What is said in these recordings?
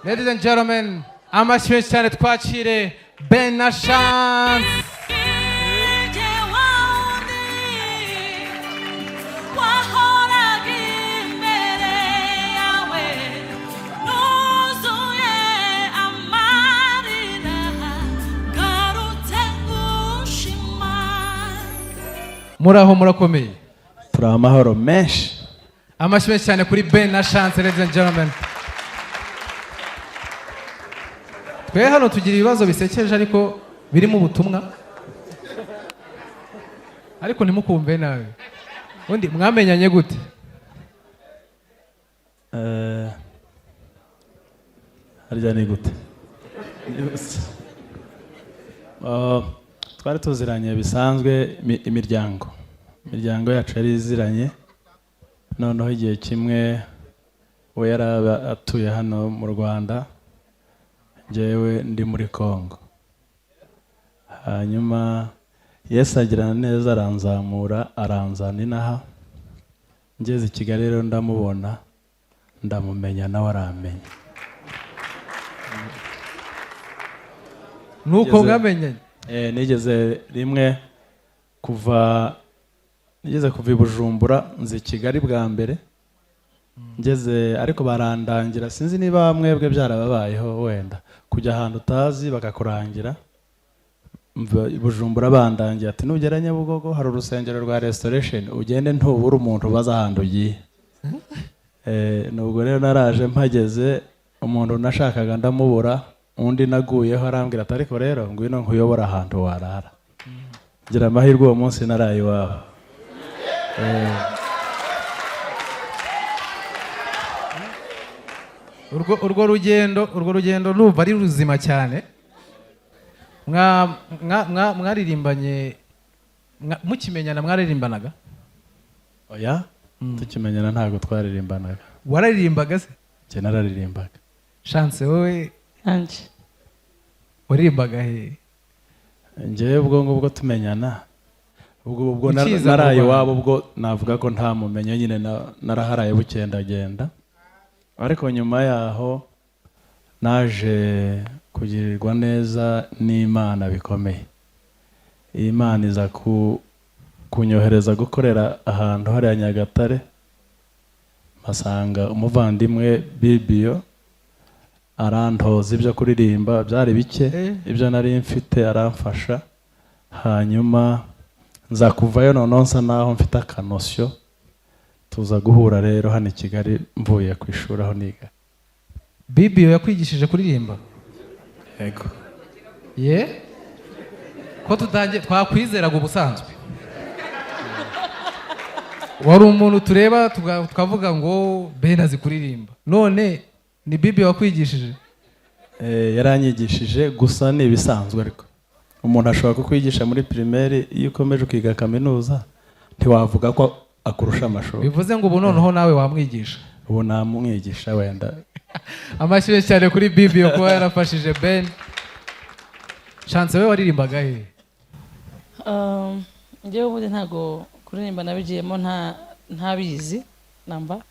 Ladies and gentlemen, amashyi cyane twakire Ben na Chance. Muraho murakomeye. Turi amahoro menshi. Amashyi cyane kuri Ben na Chance, ladies and gentlemen. Twe hano tugira ibibazo bisekeje ariko birimo ubutumwa. Ariko ntimukumve nawe. Undi mwamenyanye gute? Harya ni gute? Twari tuziranye bisanzwe imiryango yacu yari iziranye. Noneho igihe kimwe we yari atuye hano mu Rwanda, njyewe ndi muri Congo. Hanyuma Yesu agirana neza aranzamura aranzana inaha. Ngeze i Kigali rero ndamubona ndamumenya nawe aramenya. Nuko ngamenyanye? Nigeze rimwe kuva i Bujumbura nzi Kigali bwa mbere. Ngeze ariko barandangira, sinzi niba mwebwe byarababayeho wenda kujya ahantu utazi bakakurangira. Bujumbura bandangiye ati nugera Nyabugogo hari urusengero rwa Restoration ugende ntubura umuntu baza ahantu ugiye. Nubwo rero naraje mpageze umuntu nashakaga ndamubura, undi naguyeho arambwira ati ariko rero ngwino nkuyobora ahantu warara. Ngira amahirwe uwo munsi naraye iwabo. Urwo rugendo numva ari ruzima cyane. Mwaririmbanye mukimenyana mwaririmbanaga? Oya, tukimenyana ntago twaririmbanaga. Wararirimbaga se? Je nararirimbaga. Chance wowe anje waririmbaga he? Nje ubwo tumenyana. Ubwo naraye wabo ubwo navuga ko nta mumenye nyine naraharaye bucyendagenda. Ariko nyuma yaho naje kugirirwa neza n'Imana bikomeye. Imana iza kunyohereza gukorera ahantu hari Nyagatare. Masanga umuvandimwe Bibio arantoza ibyo kuririmba byari bike, ibyo nari mfite aramfasha. Hanyuma nza kuvayo nononsa naho mfite akanosyo. Tuza guhura rero hano i Kigali mvuye ku ishuri aho niga. Bibio yakwigishije kuririmba? Yego. Ye? Ko twakwizeraga ubusanzwe. Wari umuntu tureba tukavuga ngo Ben azi kuririmba. None ni Bibio wakwigishije? Yaranyigishije gusa ni ibisanzwe ariko. Umuntu ashobora kukwigisha muri primaire iyo ukomeje ukiga kaminuza ntiwavuga ko akurusha amashuri. Bivuze ngo ubu noneho nawe wamwigisha? Ubu namwigisha wenda. Amashyi cyane kuri Bibio kuba yarafashije Ben. Chance we waririmbaga he? Njyewe ubundi ntago kuririmba nabigiyemo ntabizi namba.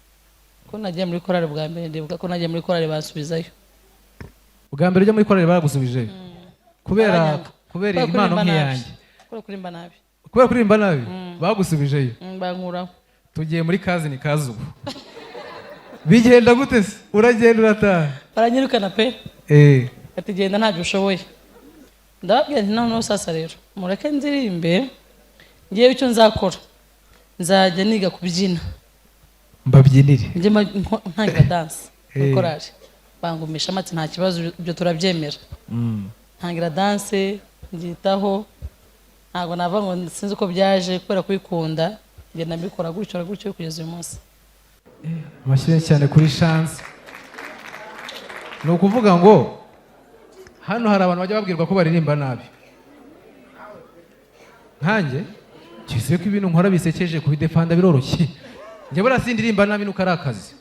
Ko nagiye muri korali bwa mbere ndibuka ko nagiye muri korali basubizayo. Ubwa mbere ujya muri korali baragusubijeyo? Kubera impano nk'iyanjye. Kuririmba nabi. Kubera kuririmba nabi bagusubijeyo? Bankuraho. Tugiye muri kazi ni kazubu. Bigenda gute se? Uragenda urataha? Baranyirukana pe. Ati genda ntabyo ushoboye. Ndababwira nti noneho sasa rero mureke nzirimbe, ngiye icyo nzakora nzajya niga kubyina. Mbabyinire? Njye ntangira dance muri korali. Bangumisha amati nta kibazo ibyo turabyemera. Ntangira dance ngitaho. Ntago nava ngo sinzi uko byaje kubera kubikunda ngenda mbikora gutyo kugeza uyu munsi. Amashyi cyane kuri Chance. Ni ukuvuga ngo hano hari abantu bajya babwirwa ko baririmba nabi. Nkanjye cyise ko ibintu nkora bisekeje kubidefanda biroroshye. Njye bora sindirimba nabi nuko ari akazi.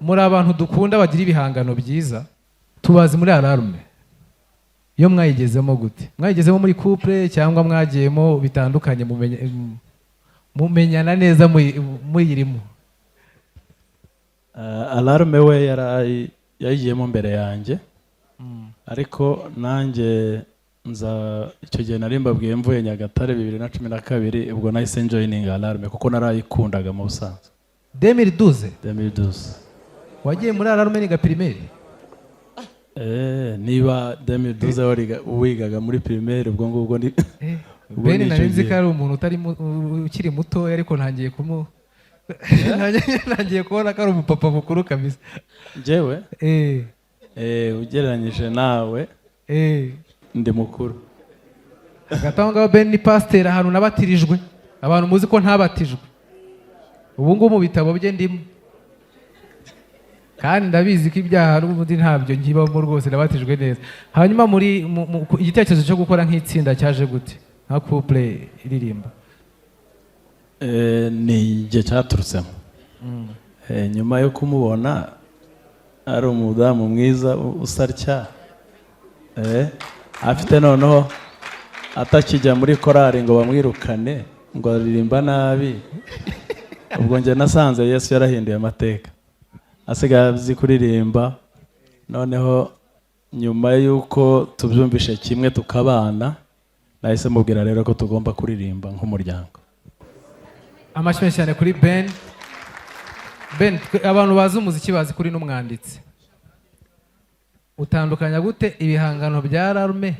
muri abantu dukunda bagira ibihangano byiza, tubazi muri Alarme. Iyo mwayigezemo gute? Mwayigezemo muri couple cyangwa mwagiyemo bitandukanye mumenyana neza muyirimo? Alarme we yayigiyemo mbere yanjye, ariko nanjye icyo gihe nari mbabwiye mvuye Nyagatare 2012, ubwo nahise joining Alarme kuko narayikundaga mu busanzwe. 2012 wagiye muri Alarme niga primaire? Niba 2012 wigaga muri primaire, ubwo ngubwo ni Ben narinzi ko ari umuntu ukiri muto, ariko ntangiye kubona ko ari umupapa mukuru kabisa. Njyewe ugereranyije nawe ndi mukuru. Agatanga Ben ni pasteur ahantu nabatirijwe, abantu muzi ko ntabatijwe. Ubu ngubu mu bitabo bye ndimo, kandi ndabizi ko ibyaha n'ubundi ntabyo nkibamo rwose, nabatijwe neza. Hanyuma muri igitekerezo cyo gukora nk'itsinda cyaje gute, nka couple iririmba? Ni igihe cyaturutsemo. Nyuma yo kumubona ari umudamu mwiza usarya, afite noneho atakijya muri korari ngo bamwirukane ngo aririmba nabi, ubwo njye nasanze Yesu yarahinduye amateka, asigaye azi kuririmba. Noneho nyuma y'uko tubyumvishe kimwe tukabana, nahise mubwira rero ko tugomba kuririmba nk'umuryango. Amashyi cyane kuri Ben. Abantu bazi umuziki bazi kuri n'umwanditsi. Utandukanya gute ibihangano bya Alarme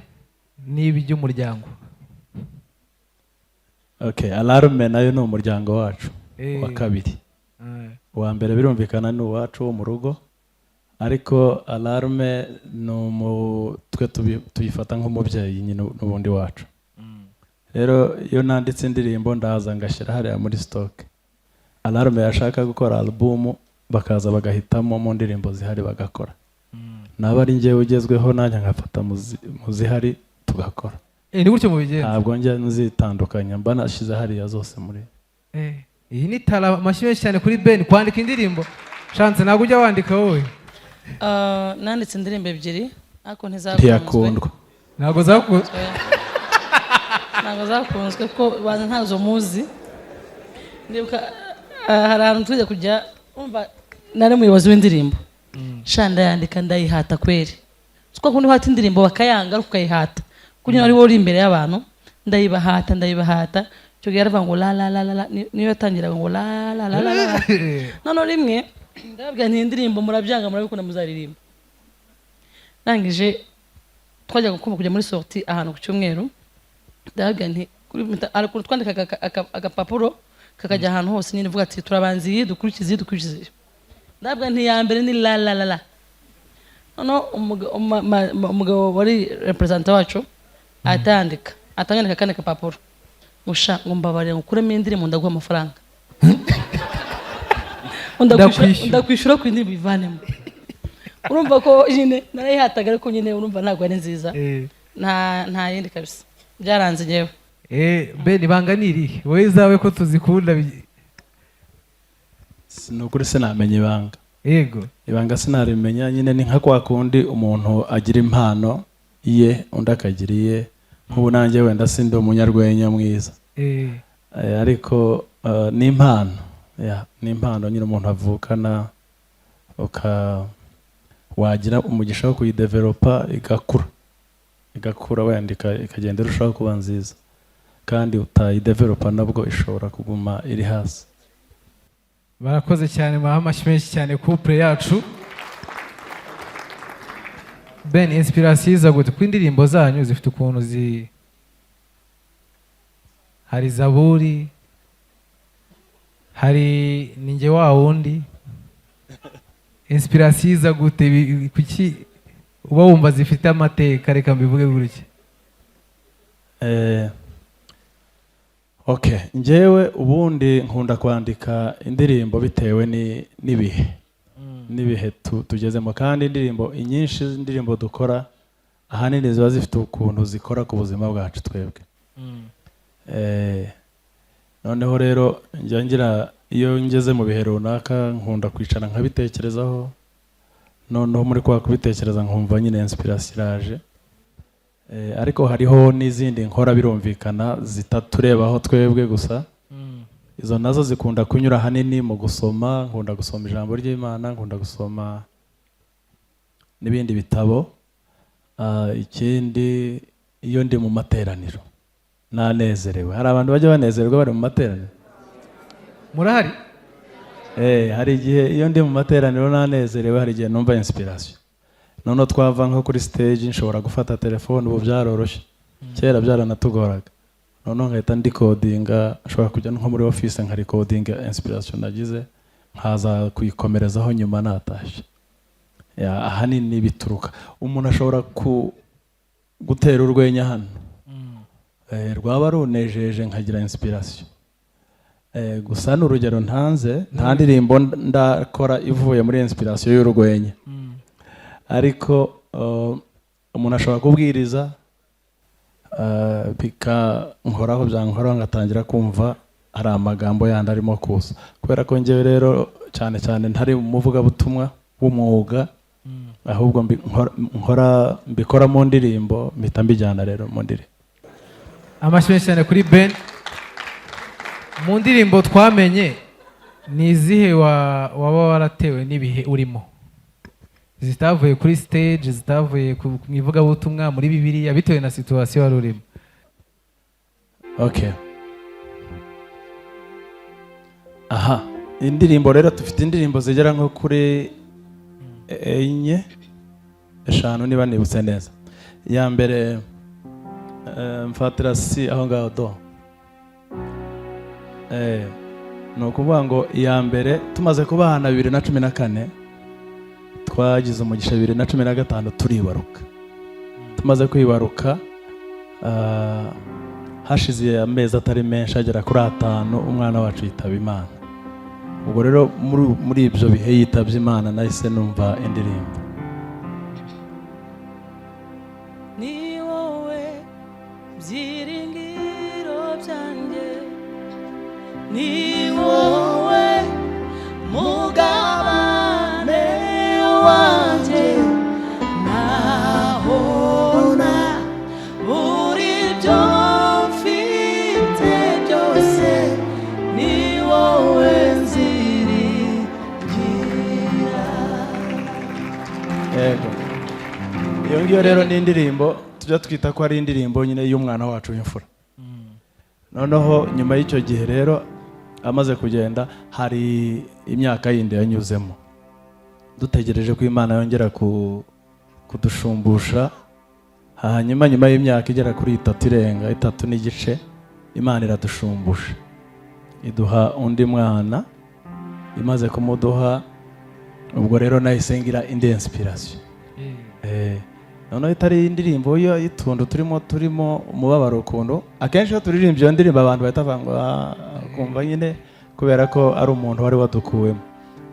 n'iby'umuryango? Alarme nayo ni umuryango wacu wa kabiri. Uwa mbere birumvikana ni uwacu wo mu rugo, ariko Alarme twe tuyifata nk'umubyeyi nyine n'ubundi wacu. Rero iyo nanditse indirimbo ndaza ngashyira hariya muri stock. Alarme yashaka gukora album bakaza bagahitamo mu ndirimbo zihari bagakora. Naba ari njyewe ugezweho nanjye nkafata muzihari tugakora. Ni gutyo mu bigenza? Ntabwo njye nzitandukanya, mba nashize hariya zose muri. Iyi ni tara. Amashyi cyane kuri Ben. Kwandika indirimbo chance ntabwo ujya wandika wowe? Nanditse indirimbo ebyiri ariko ntiyakundwa. Ntabwo zakunzwe? Ntabwo zakunzwe ko bantu ntazo muzi. Ndibuka hari ahantu tujya kujya, umva nari umuyobozi w'indirimbo, shanda yandika ndayihata kweri. Siko kundi hata indirimbo bakayanga ukayihata, kunyina ari wo uri imbere y'abantu, ndayibahata cyo gihe aravuga ngo la la la la, niyo yatangira ngo la la la la. None rimwe ndababwira nti indirimbo murabyanga murabikunda muzaririmba. Nangije twajya kujya muri sortie ahantu ku cyumweru, ndababwira nti kuri twandika agapapuro kakajya ahantu hose, nyine vuga ati turabanziye dukurikize. Ndababwira nti ya mbere ni la la la la. None umugabo wari representative wacu atandika kandi kapapuro, musha ngo mbabarira ngo kuremo indirimbo ndaguha amafaranga. Ndakwishura ku indirimbo ivanemo. Urumva ko nyine narayihataga, ariko nyine urumva ntabwo ari nziza. Nta yindi kabisa byaranze nyewe. Ben ibanga ni irihe wowe zawe ko tuzikunda? Sinukuri sinamenya ibanga. Yego, ibanga sinarimenya, nyine ni nka kwa kundi umuntu agira impano iye undi akagira iye. Nk'ubu nanjye wenda sindi umunyarwenya mwiza, ariko ni impano. Ni impano nyine umuntu avukana, wagira umugisha wo kuyidevelopa igakura wenda ikagenda irushaho kuba nziza, kandi utayidevelopa nabwo ishobora kuguma iri hasi. Barakoze cyane, amashyi menshi cyane couple yacu. Ben, inspiration iza gute ku indirimbo zanyu? Zifite ukuntu hari Zaburi, hari ninjye wa wundi. Inspiration iza gute? Kuki uba wumva zifite amateka? Reka mbivuge gutya. Njyewe ubundi nkunda kwandika indirimbo bitewe n'ibihe tugezemo, kandi inyinshi indirimbo dukora ahanini ziba zifite ukuntu zikora ku buzima bwacu twebwe. Noneho rero njya ngira iyo ngeze mu bihe runaka nkunda kwicara nkabitekerezaho, noneho muri kwa kubitekereza nkumva nyine inspiration iraje. Ariko hariho n'izindi nkora birumvikana zitaturebaho twebwe gusa. Izo nazo zikunda kunyura hanini mu gusoma, nkunda gusoma ijambo ry'Imana, nkunda gusoma n'ibindi bitabo. Ikindi iyo ndi mu materaniro nanezerewe. Hari abantu bajya banezerwa bari mu materaniro? Murahari? Hari igihe iyo ndi mu materaniro nanezerewe, hari igihe numva inspiration. Noneho twava nko kuri stage nshobora gufata telefone, ubu byaroroshye. Kera byaranatugoraga. Noneho nkahita ndikodinga, nshobora kujya nko muri office nka recordinga inspiration nagize, nkaza kuyikomerezaho nyuma natashye. Ahanini bituruka. Umuntu ashobora gutera urwenya hano, rwaba runejeje nkagira inspiration. Gusa n'urugero ntanze, nta ndirimbo ndakora ivuye muri inspiration y'urwenya. Ariko umuntu ashobora kubwiriza bikankoraho byankoraho ngatangira kumva hari amagambo yandi arimo kuza. Kubera ko njyewe rero cyane cyane ntari umuvugabutumwa w'umwuga, ahubwo mbikora mu ndirimbo, mpita mbijyana rero mu ndirimbo. Amashyi cyane kuri Ben. Mu ndirimbo twamenye ni izihe waba waratewe n'ibihe urimo? Zitavuye kuri stage, zitavuye mu ivugabutumwa, muri Bibiliya, bitewe na situation wari urimo? Okay. Aha, indirimbo rero dufite indirimbo zigera nko kuri 4, 5 niba nibutse neza. Ya mbere mfatira si aho ngaho do. No kuvuga ngo iya mbere tumaze kubahana 2014, twagize umugisha 2015 turibaruka. Tumaze kwibaruka hashize amezi atari menshi agera kuri 5 umwana wacu yitaba Imana. Ubwo rero muri ibyo bihe yitabye Imana nahise numva indirimbo. Ni wowe byiringiro byanjye, ni wowe mugabane wanjye, nahona buri byo mfite byose, ni wowe nziringira. Yego. Iyo ngiyo rero ni indirimbo tujya twita ko ari indirimbo nyine y'umwana wacu w'imfura. Noneho nyuma y'icyo gihe rero amaze kugenda, hari imyaka yindi yanyuzemo dutegereje ko Imana yongera kudushumbusha. Hanyuma nyuma y'imyaka igera kuri 3 irenga 3 n'igice, Imana iradushumbusha, iduha undi mwana. Imaze kumuduha, ubwo rero nahise ngira indi inspiration. Noneho itari indirimbo y'utuntu turimo umubabaro ukuntu. Akenshi iyo turirimbye iyo ndirimbo abantu bahita bavuga kumva nyine kubera ko ari umuntu wari wadukuwemo.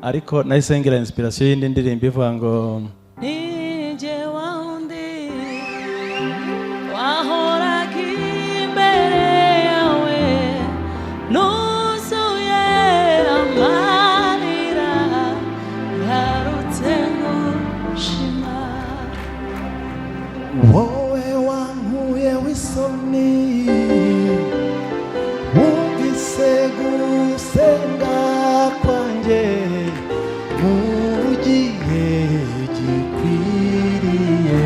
Ariko nahise ngira inspiration y'indi ndirimbo ivuga ngo nije waundi wahoraga imbere yawe, nuzuye amarira, ngarutse ngushima. Wowe wankuye w'isoni, wumvise gusenga kwanjye mu gihe gikwiriye,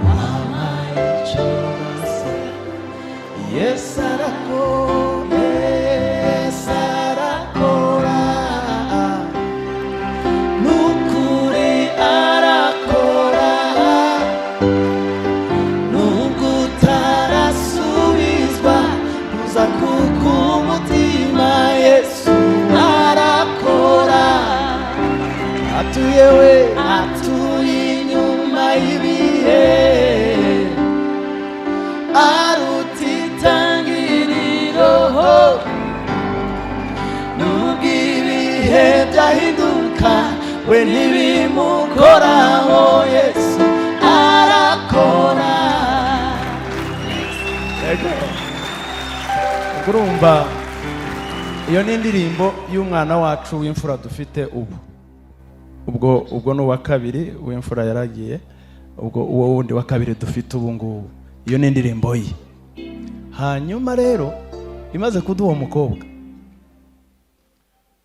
wampaye icyo nasaba. Yesu arakora, Yesu arakora, n'ukuri arakora, nubwo utarasubizwa uza kuko umutima. Yesu arakora, atuye we, atuye inyuma y'ibihe, aruta itangiriro, nubwo ibihe byahinduka we ntibimukoraho. Yesu arakora. urumva iyo ni indirimbo y'umwana wacu w'imfura dufite ubwo ni uwa kabiri w'imfura yaragiye, ubwo uwo wundi wa kabiri dufite ubu ngubu, iyo ni indirimbo ye. Hanyuma rero imaze kuduha uwo mukobwa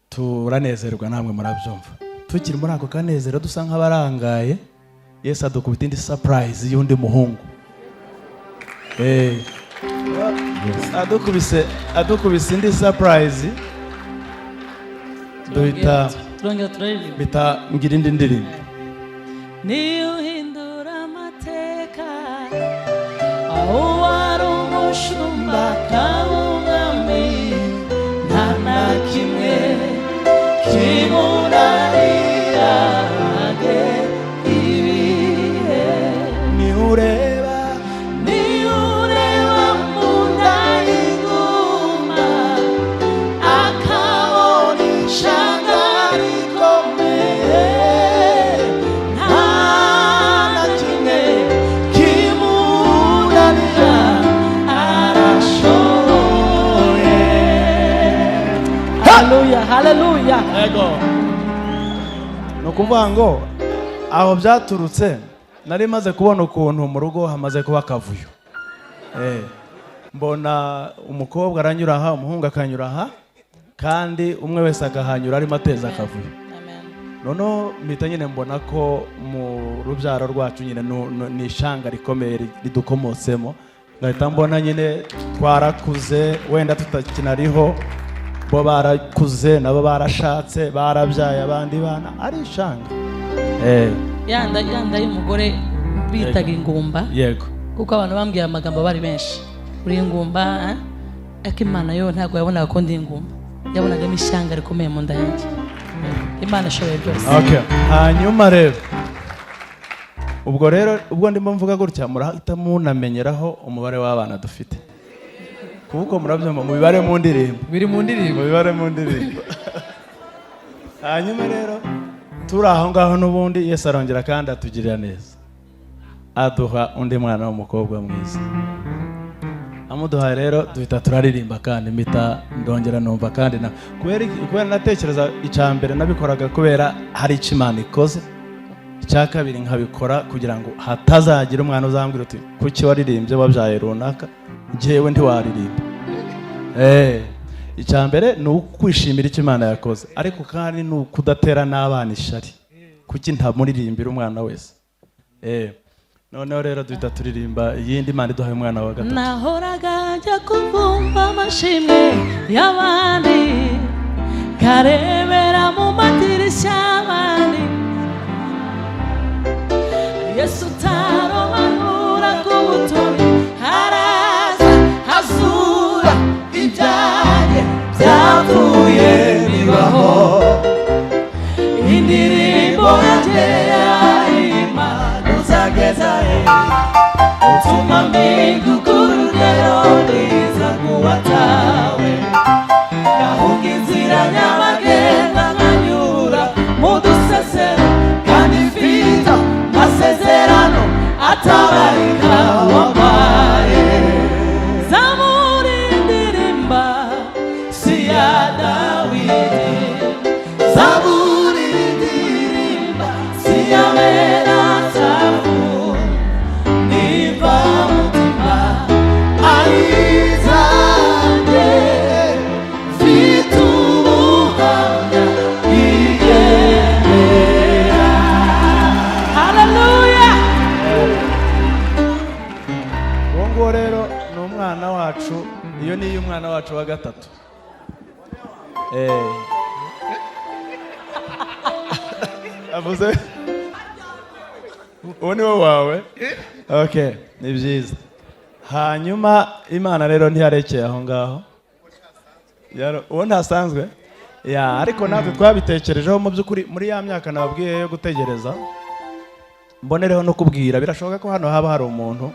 turanezerwa, namwe murabyumva. Tukiri muri ako kanezero dusa nk'abarangaye, Yesu adukubita indi surprise y'undi muhungu. Adukubise indi surprise, bita ngira indi ndirimbo. Niyo uhindura amateka, aho wari umushumba kabumwami, nta na kimwe kimunanira ibihe. Niyo ureba mu nda y'inguma, akabona ishanga rikomeye, nta na kimwe kimunanira, arashoboye. Haleluya, haleluya. Ego. No kuvuga ngo aho byaturutse, nari maze kubona ukuntu mu rugo hamaze kuba akavuyo. Mbona umukobwa aranyura aha, umuhungu akanyura aha, kandi umwe wese akahanyura arimo ateza akavuyo. Noneho mpita nyine mbona ko mu rubyaro rwacu nyine ni ishanga rikomeye ridukomotsemo, ngahita mbona nyine twarakuze, wenda tutakinariho, bo barakuze nabo barashatse, barabyaye abandi bana, ari ishanga. Yanda y'umugore bitaga ingumba. Yego. Kuko abantu bambwiye amagambo bari benshi. Uri ingumba, ariko Imana yo ntabwo yabonaga ko ndi ingumba, yabonagamo ishanga rikomeye mu nda yanjye. Imana ishoboye byose. Okay. Hanyuma rero ubwo ndimo mvuga gutya, murahita munamenyeraho umubare w'abana dufite, kuko murabyumva mu bibare mu ndirimbo, biri mu ndirimbo, mu bibare mu ndirimbo. Hanyuma rero turi aho ngaho n'ubundi Yesu arongera kandi atugirira neza, aduha undi mwana w'umukobwa mwiza. Amuduhaye rero duhita turaririmba, kandi mpita ndongera numva, kandi kubera natekereza icya mbere nabikoraga kubera hari icyo Imana ikoze, icya kabiri nkabikora kugira ngo hatazagira umwana uzambwira uti kuki waririmbye wabyaye runaka, njyewe ntiwaririmba. Icya mbere ni ukwishimira icyo Imana yakoze, ariko kandi ni ukudatera n'abana ishari, kuki ntamuririmbira umwana wese. Noneho rero duhita turirimba iyindi Imana iduhaye umwana wa gatatu. Nahoraga njya kuvumba amashimwe y'abandi, karebera mu madirishya y'abandi, Yesu utarobanura k'ubutoni, haraza hazura ibyaye byavuye bibaho, indirimbo yanjye y'Imana uzageza he, utuma mpinduka urugero rwiza rw'uwatawe, ngahunga inzira nyabagendwa nkanyura mu dusesero, kandi mfite amasezerano atabarika wampaye. Zaburi indirimba si ya Dawidi, zaburi indirimba si ya Benasafu, niva mutima ayizanye, mfite ubuhamya bw'igendera. Haleluya. Uwo nguwo rero ni umwana wacu, iyo niyo umwana wacu wa gatatu. Avuze uwo ni wo wawe. Okay, ni byiza. Hanyuma Imana rero ntiyarekeye aho ngaho, uwo ntasanzwe, ariko natwe twabitekerejeho mu by'ukuri muri ya myaka nababwiye yo gutegereza. Mbonereho no kubwira, birashoboka ko hano haba hari umuntu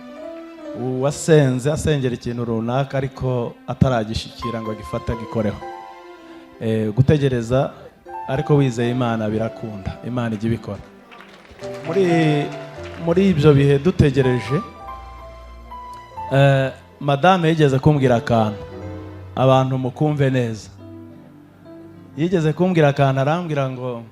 wasenze asengera ikintu runaka ariko ataragishikira ngo agifate agikoreho. Gutegereza ariko wizeye Imana birakunda, Imana ijya ibikora. Muri ibyo bihe dutegereje, madame yigeze kumbwira akantu, abantu mukumve neza. yigeze kumbwira akantu arambwira ngo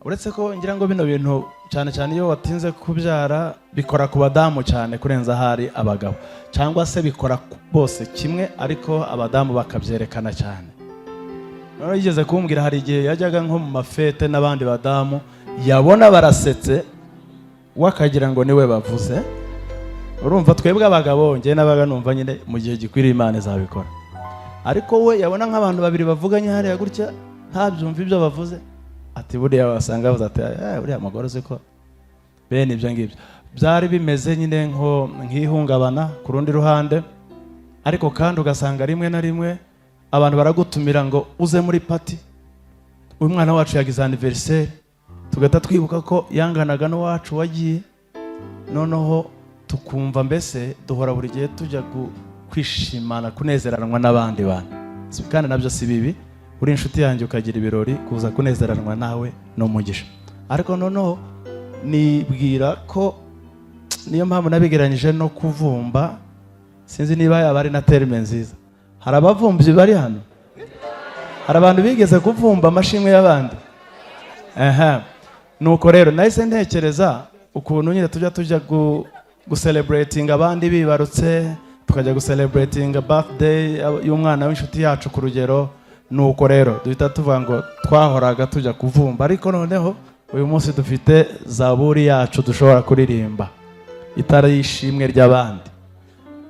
uretse ko ngira ngo bino bintu cyane cyane iyo watinze kubyara bikora ku badamu cyane kurenza hari abagabo, cyangwa se bikora bose kimwe ariko abadamu bakabyerekana cyane. Noneho yigeze kumbwira hari igihe yajyaga nko mu mafete n'abandi badamu yabona barasetse wakagira ngo niwe bavuze. Urumva twebwe abagabo ngiye nabaga numva nyine mu gihe gikwiriye Imana izabikora, ariko we yabona nk'abantu babiri bavuganye hariya gutya ntabyumva ibyo bavuze, ati buriya wasanga bavuze ati buriya amagoro ko bene ibyo ngibyo. Byari bimeze nyine nk'ihungabana ku rundi ruhande, ariko kandi ugasanga rimwe na rimwe abantu baragutumira ngo uze muri pati, uyu mwana wacu yagize anniversaire, tugahita twibuka ko yanganaga n'uwacu wagiye, noneho tukumva mbese duhora buri gihe tujya kwishimana kunezeranwa n'abandi bantu, kandi nabyo si bibi. Uri inshuti yanjye ukagira ibirori, kuza kunezeranwa nawe no mugisha. Ariko noneho nibwira ko niyo mpamvu nabigeranyije no kuvumba, sinzi niba yaba ari na terme nziza. Hari abavumbyi bari hano, hari abantu bigeze kuvumba amashimwe y'abandi. Nuko rero nahise ntekereza ukuntu nyine tujya gucelebrating abandi bibarutse, tukajya gucelebrating birthday y'umwana w'inshuti yacu ku rugero. Nuko rero duhita tuvuga ngo twahoraga tujya kuvumba, ariko noneho uyu munsi dufite zaburi yacu dushobora kuririmba itari ishimwe ry'abandi.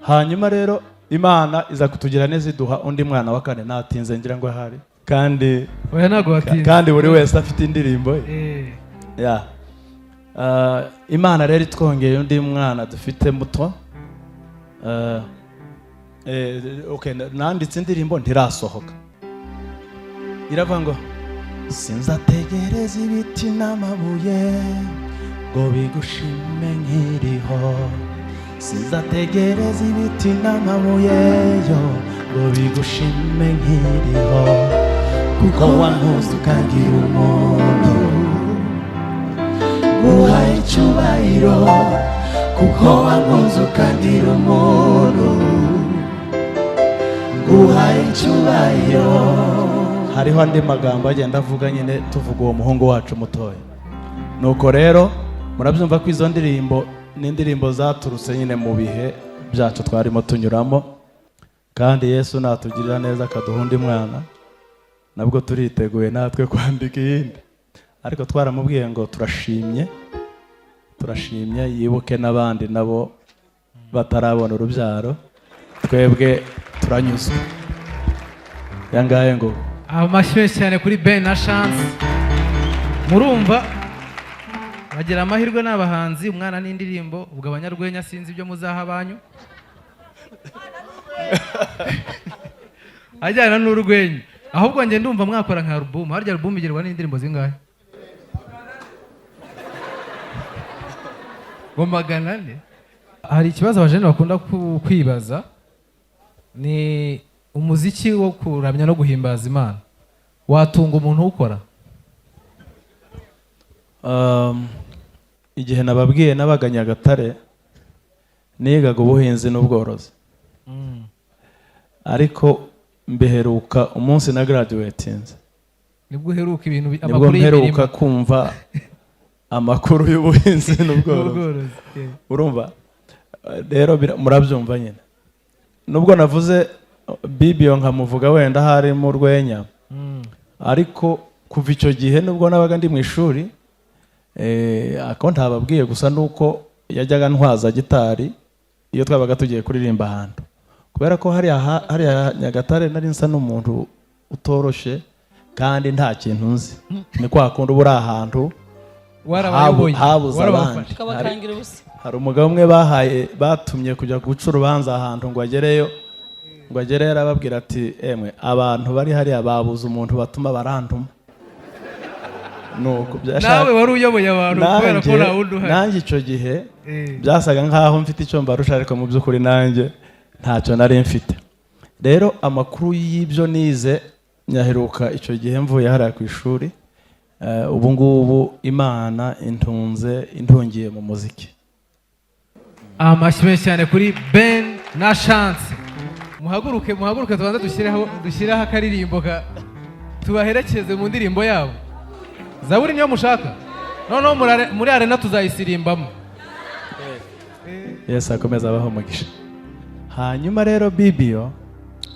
Hanyuma rero Imana iza kutugira neza iduha undi mwana wa kane, natinze ngira ngo ahari, kandi buri wese afite indirimbo ye. Imana rero itwongeye undi mwana dufite muto. Nanditse indirimbo ntirasohoka, iravuga ngo sinzategereza ibiti n'amabuye ngo bigushime nkiriho, sinzategereza ibiti n'amabuye yo ngo bigushime nkiriho, kuko wankunze ukagira umuntu, nguhaye icyubahiro, kuko wankunze ukagira umuntu, nguhaye icyubahiro. Hariho andi magambo agenda avuga nyine tuvuga uwo muhungu wacu mutoya. Nuko rero murabyumva ko izo ndirimbo ni indirimbo zaturutse nyine mu bihe byacu twarimo tunyuramo, kandi Yesu natugirira neza akaduha undi mwana, nabwo turiteguye natwe kwandika iyindi. Ariko twaramubwiye ngo turashimye yibuke n'abandi nabo batarabona urubyaro, twebwe turanyuzwe. Yangaye ngo amashyi cyane kuri Ben na Chance. Murumva bagira amahirwe n'abahanzi, umwana n'indirimbo, ubwo abanyarwenya sinzi ibyo muzaha banyu ajyana n'urwenya. Ahubwo nge ndumva mwakora nka album. Harya album igerwa n'indirimbo zingahe? Ngo 400. Hari ikibazo abajene bakunda kwibaza, ni umuziki wo kuramya no guhimbaza Imana watunga umuntu ukora? Igihe nababwiye nabaga Nyagatare nigaga ubuhinzi n'ubworozi, ariko mbeheruka umunsi na graduatinze. Nibwo uheruka ibintu amakuru y'ibirimo, nibwo mperuka kumva amakuru y'ubuhinzi n'ubworozi. Urumva rero murabyumva nyine, nubwo navuze Bibio nkamuvuga wenda hari mu rwenya, ariko kuva icyo gihe nubwo nabaga ndi mu ishuri, ako ntababwiye gusa nuko yajyaga ntwaza gitari iyo twabaga tugiye kuririmba ahantu, kubera ko hariya Nyagatare nari nsa n'umuntu utoroshe kandi nta kintu nzi. Ni kwa kundi ubura ahantu habuze abandi. Hari umugabo umwe batumye kujya guca urubanza ahantu ngo agereyo, arababwira ati emwe abantu bari hariya babuze umuntu batuma barantuma. Nawe wari uyoboye abantu kubera ko nta wundi uhari. Nanjye icyo gihe byasaga nkaho mfite icyo mbarusha, ariko mu by'ukuri nanjye ntacyo nari mfite. Rero amakuru y'ibyo nize nyaheruka icyo gihe mvuye hariya ku ishuri. Ubu ngubu Imana intungiye mu muziki. Amashyi menshi cyane kuri Ben na Chance. Muhaguruke tubanza dushyireho akaririmbo tubaherekeze mu ndirimbo yabo. Zaburi niyo mushaka? Noneho muri arena tuzayisirimbamo. Yesu akomeza abaho umugisha. Hanyuma rero Bibio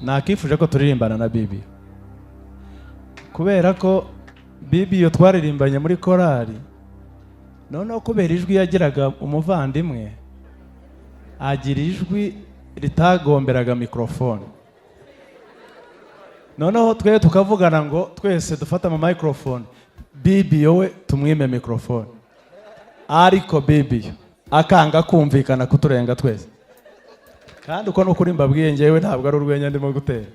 nakifuje ko turirimbana na Bibio, kubera ko Bibio twaririmbanye muri korali, noneho kubera ijwi yagiraga umuvandimwe agira ijwi ritagomberaga mikrofone, noneho twe tukavugana ngo twese dufata ama microphone, Bibio we tumwime mikrofone, ariko Bibio akanga kumvikana kuturenga twese. Kandi uko nukuri mbabwiye ngewe ntabwo ari urwenya ndimo gutera.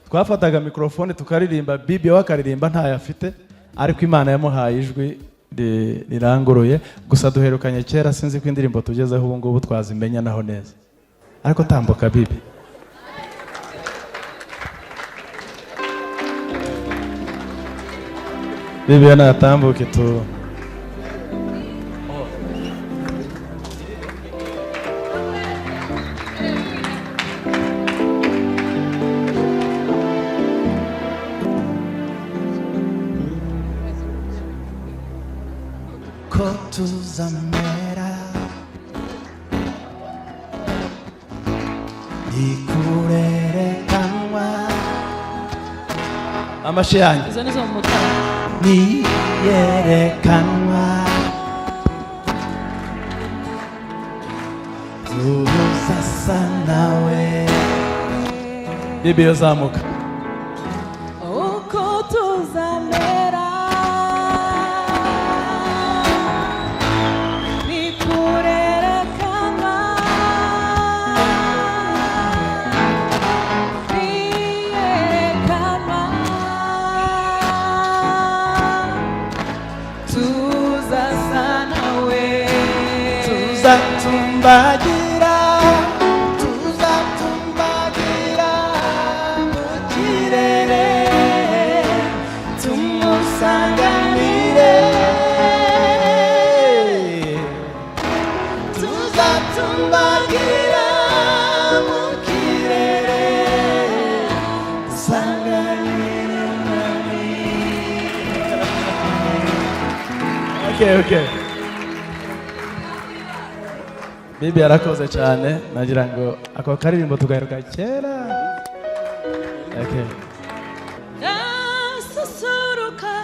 Twafataga mikrofone tukaririmba, Bibio wakaririmba ntayafite, ariko Imana yamuhaye ijwi riranguruye. Gusa duherukanye kera, sinzi ko indirimbo tugezeho ubu ngubu twazimenya naho neza, ariko tambuka Bibi. Bibio natambuke tu. ko tuzamera ikurerekanwa Amashi yanjye izo nizo mu mutara niyerekanwa tuzasa nawe. Bibio zamuka. uko tuzamera nikurerekanwa niyerekanwa tuzasa nawe tuzatumbagira mu kirere tumusanganire tuzatumbagira mu kirere dusanganire mwami. Okay. Bibi arakoze cyane, nagira ngo ako karirimbo tugaheruka kera. Okay. Susuruka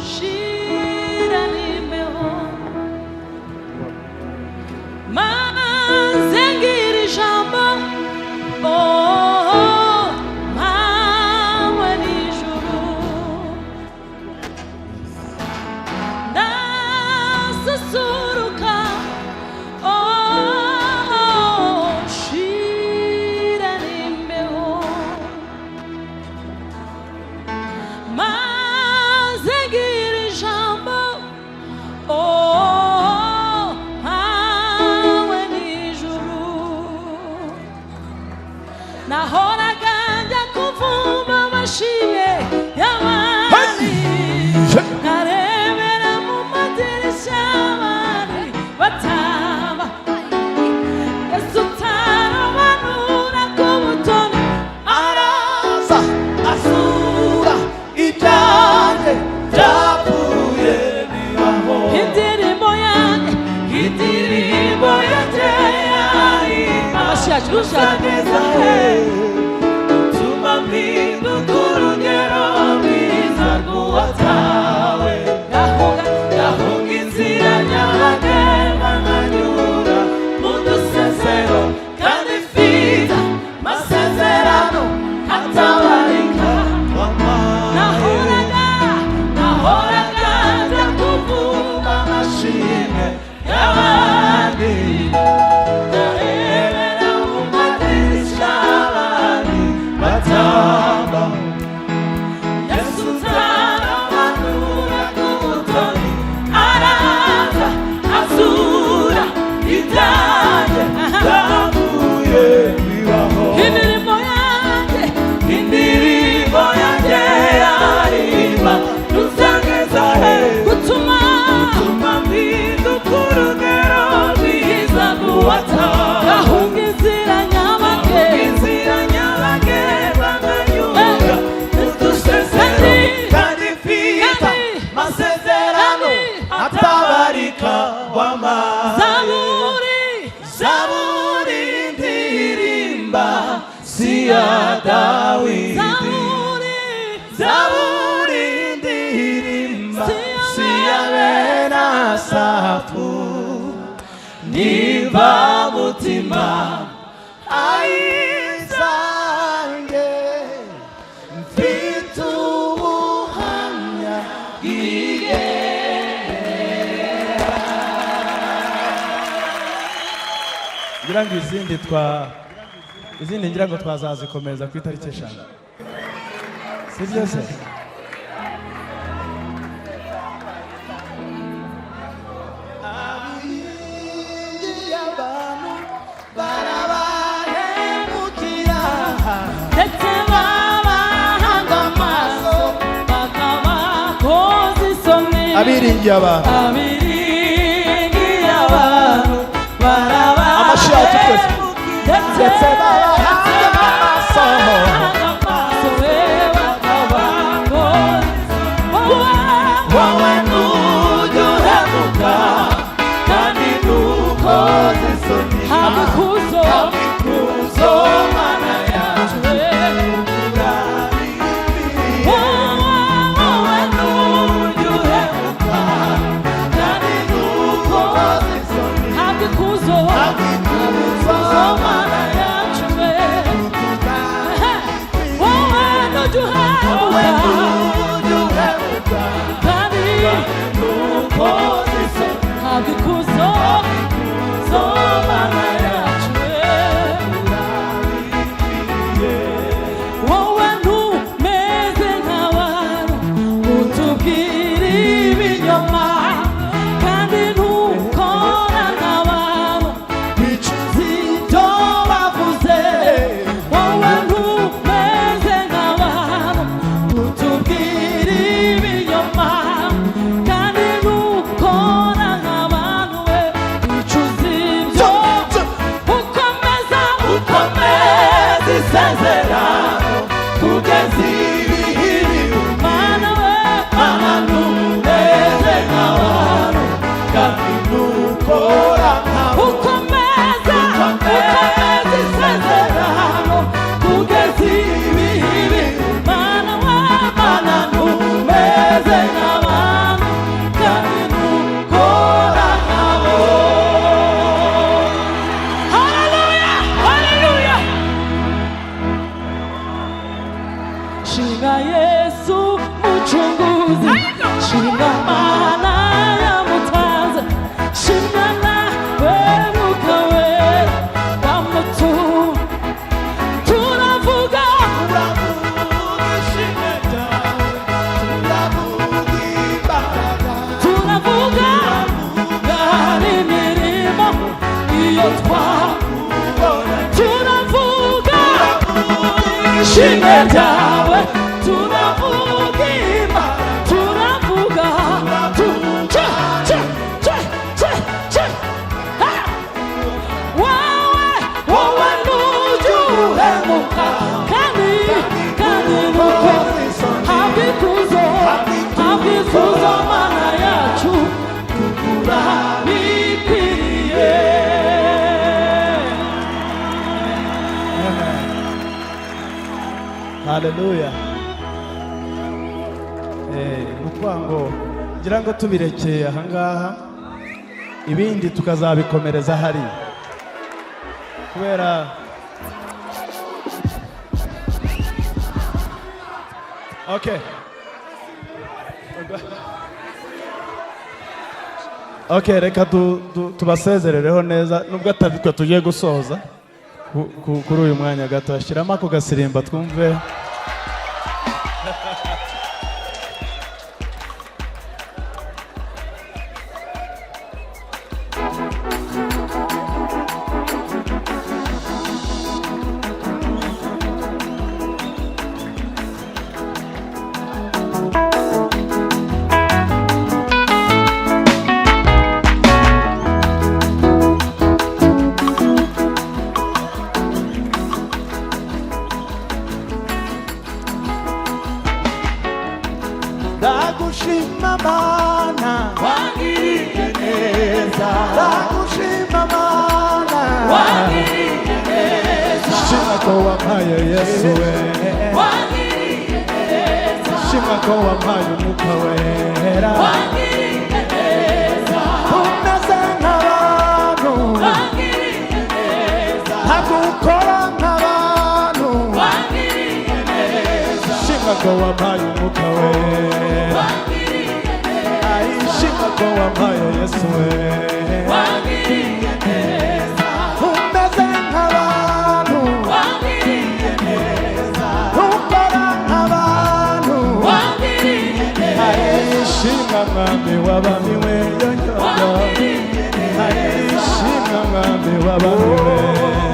shira nimbeho mazengiri jambo mawe nijuru susuruka shira nimbeho mazengiri jambo mawe nijuru nahoraga njya kuvuma amashimwe y'abandi nkarebera mu madirishya abandi batamba Yesu utarabanura ku butoni araza asura ibyanjye byapfuye bibaho. indirimbo yanjye amashyi yacu Neza he tuma mpinduka urugendo zaburi ndirimba siyabe na safu niva mutima ayizange mfite ubuhamya ngira ngo izindi ngira ngo twazazikomeza ku itariki 5 sibyo se abiringiye abantu amashati twese ndetse babahanga amaso wowe ntujya uhemuka kandi ntukoze isoni habikuzo mana yacu Shimetawe tunavuga tunavuga cha cha cha cha cha wewe nujuhemuka kandi nuko habikuzo mana yacu bikwiriye. Haleluya. Ngo ngira ngo tubirekeye ahangaha ibindi tukazabikomereza hari kubera Okay, reka tubasezerereho neza nubwo atabitwa tugiye gusoza kuri uyu mwanya gato ashyiramo ako gasirimba twumve. Dagushima mana wangiriye neza, dagushima mana wangiriye neza, shima ko wampaye Yesu we wangiriye neza, shimwa ko wampaye umwuka wera wangiriye neza umeze nk'abantu wangiriye neza ntabwo ukora nk'abantu wangiriye neza shimwa ko wampaye umwuka wera wangiriye neza Ai, shimwa ko wampaye Yesu we wangiriye neza umeze nk'abantu wangiriye neza ukora nk'abantu wangiriye neza Ai, shimwa mwami w'abami we yonyoyo wangiriye neza Ai, shimwa mwami w'abami we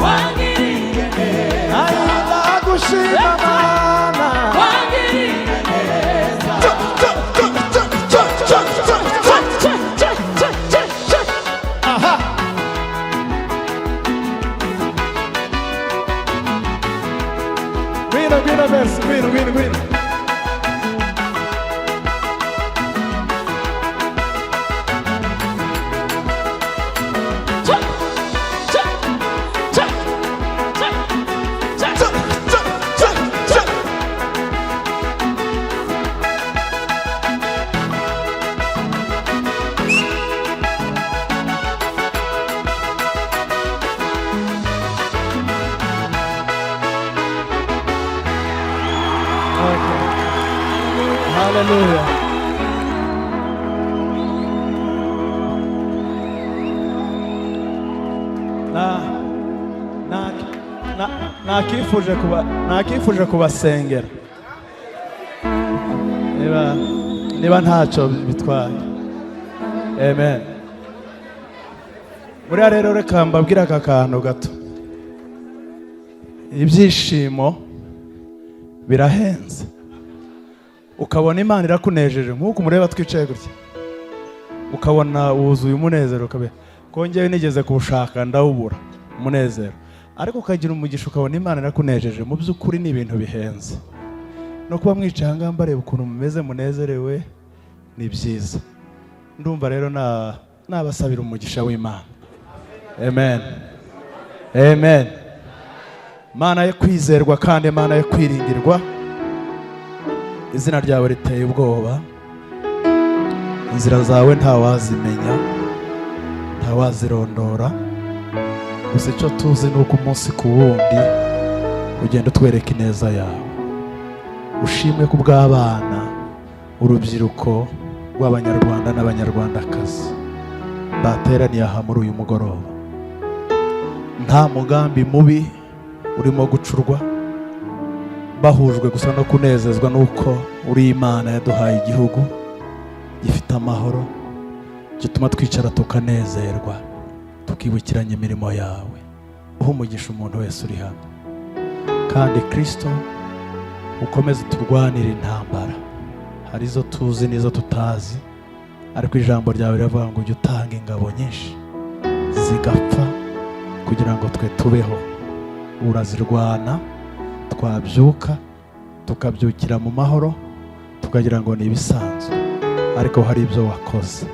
wangiriye neza Ai, ndagushima Mana wangiriye neza Aha. Gwino verse, gwino. Okay. Hallelujah. nakifuje kubasengera niba ntacyo bitwaye. Amen. Buriya rero reka mbabwire aka kantu gato. Ibyishimo birahenze, ukabona Imana irakunejeje nk'uko umureba twicaye gutya, ukabona wuzuye umunezero kabisa. Kongewe nigeze kuwushaka ndawubura umunezero, ariko ukagira umugisha ukabona Imana irakunejeje. Mu by'ukuri ni ibintu bihenze. No kuba mwicaye ahangaha mbareba ukuntu mumeze munezerewe ni byiza. Ndumva rero nabasabira umugisha w'Imana. Amen. Amen. Mana yo kwizerwa kandi Imana yo kwiringirwa, izina ryawe riteye ubwoba, inzira zawe ntawazimenya ntawazirondora. Gusa icyo tuzi ni uko umunsi ku wundi ugenda utwereka ineza yawe. Ushimwe ku bw'abana, urubyiruko rw'Abanyarwanda n'Abanyarwandakazi bateraniye aha muri uyu mugoroba. Nta mugambi mubi urimo gucurwa, bahujwe gusa no kunezezwa nuko uri Imana yaduhaye igihugu gifite amahoro, gituma twicara tukanezerwa tukibukiranya imirimo yawe. Uha umugisha umuntu wese uri hano, kandi Kristo ukomeze turwanire intambara. Hari izo tuzi n'izo tutazi, ariko ijambo ryawe riravuga ngo ujye utanga ingabo nyinshi zigapfa kugira ngo twe tubeho. Urazirwana, twabyuka tukabyukira mu mahoro, tukagira ngo ni ibisanzwe, ariko hari ibyo wakoze.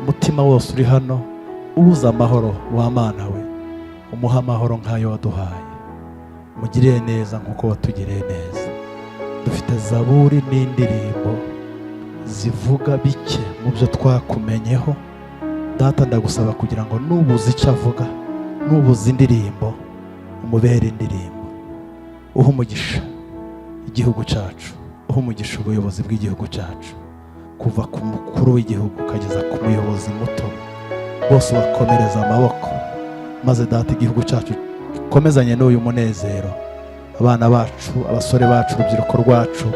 Umutima wose uri hano ubuze amahoro, wa Mana we umuha amahoro nk'ayo waduhaye. Mugirire neza nk'uko watugiriye neza. Dufite zaburi n'indirimbo zivuga bike mu byo twakumenyeho. Data, ndagusaba kugira ngo nubuze icyo avuga, nubuze indirimbo, umubere indirimbo. Uha umugisha igihugu cyacu, uha umugisha ubuyobozi bw'igihugu cyacu, kuva ku mukuru w'igihugu ukageza ku muyobozi muto, bose bakomereza amaboko, maze Data igihugu cyacu gikomezanye n'uyu munezero. Abana bacu, abasore bacu, urubyiruko rwacu,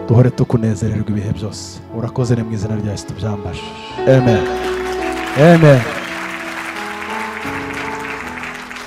duhore tukunezererwa ibihe byose. Urakoze, ni mu izina rya Yesu tubyambaje. Amen. Amen.